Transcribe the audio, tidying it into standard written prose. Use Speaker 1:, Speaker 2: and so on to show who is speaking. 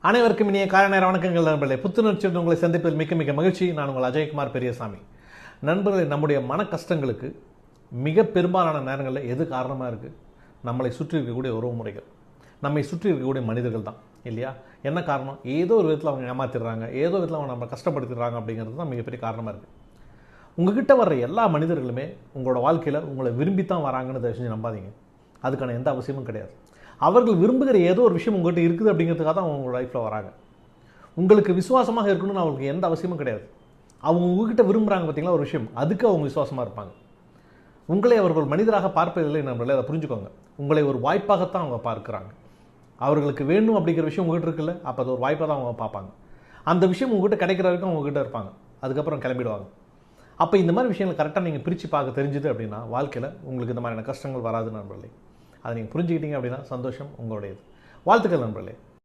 Speaker 1: அனைவருக்கும் இனிய காலை நேர வணக்கங்கள் நண்பர்களே. புத்துணர்ச்சியுடன் உங்களை சந்திப்பதில் மிக்க மிக்க மகிழ்ச்சி. நான் உங்கள் அஜய்குமார் பெரியசாமி. நண்பர்களே, நம்முடைய மன கஷ்டங்களுக்கு மிக பெரும்பாலான நேரங்களில் எது காரணமாக இருக்குது? நம்மளை சுற்றி இருக்கக்கூடிய உறவு முறைகள், நம்மை சுற்றி இருக்கக்கூடிய மனிதர்கள் தான் இல்லையா? என்ன காரணம்? ஏதோ ஒரு விதத்தில் அவங்க ஏமாத்திடுறாங்க, ஏதோ விதத்தில் அவங்க நம்ம கஷ்டப்படுத்திடுறாங்க அப்படிங்கிறது தான் மிகப்பெரிய காரணமாக இருக்குது. உங்ககிட்ட வர்ற எல்லா மனிதர்களுமே உங்களோட வாழ்க்கையில் உங்களை விரும்பித்தான் வராங்கன்னு தயவு செஞ்சு நம்பாதீங்க. அதுக்கான எந்த அவசியமும் கிடையாது. அவர்கள் விரும்புகிற ஏதோ ஒரு விஷயம் உங்கள்கிட்ட இருக்குது அப்படிங்கிறதுக்காக தான் அவங்க உங்கள் லைஃப்பில் வராங்க. உங்களுக்கு விசுவாசமாக இருக்கணும்னு அவங்களுக்கு எந்த அவசியமும் கிடையாது. அவங்க உங்ககிட்ட விரும்புகிறாங்க பார்த்தீங்களா ஒரு விஷயம், அதுக்கு அவங்க விசுவாசமாக இருப்பாங்க. உங்களை அவர்கள் மனிதராக பார்ப்பதில்லை நம்மளே, அதை புரிஞ்சுக்கோங்க. உங்களை ஒரு வாய்ப்பாகத்தான் அவங்க பார்க்குறாங்க. அவர்களுக்கு வேணும் அப்படிங்கிற விஷயம் உங்ககிட்ட இருக்குல்ல, அப்போ அது ஒரு வாய்ப்பாக தான் அவங்க பார்ப்பாங்க. அந்த விஷயம் உங்ககிட்ட கிடைக்கிற வரைக்கும் அவங்ககிட்ட இருப்பாங்க, அதுக்கப்புறம் கிளம்பிடுவாங்க. அப்போ இந்த மாதிரி விஷயங்களை கரெக்டாக நீங்கள் பிரித்து பார்க்க தெரிஞ்சுது அப்படின்னா வாழ்க்கையில் உங்களுக்கு இந்த மாதிரியான கஷ்டங்கள் வராது நண்பர்களே. அதை நீங்கள் புரிஞ்சுக்கிட்டீங்க அப்படின்னா சந்தோஷம் உங்களுடையது. வாழ்த்துக்கள் நண்பர்களே.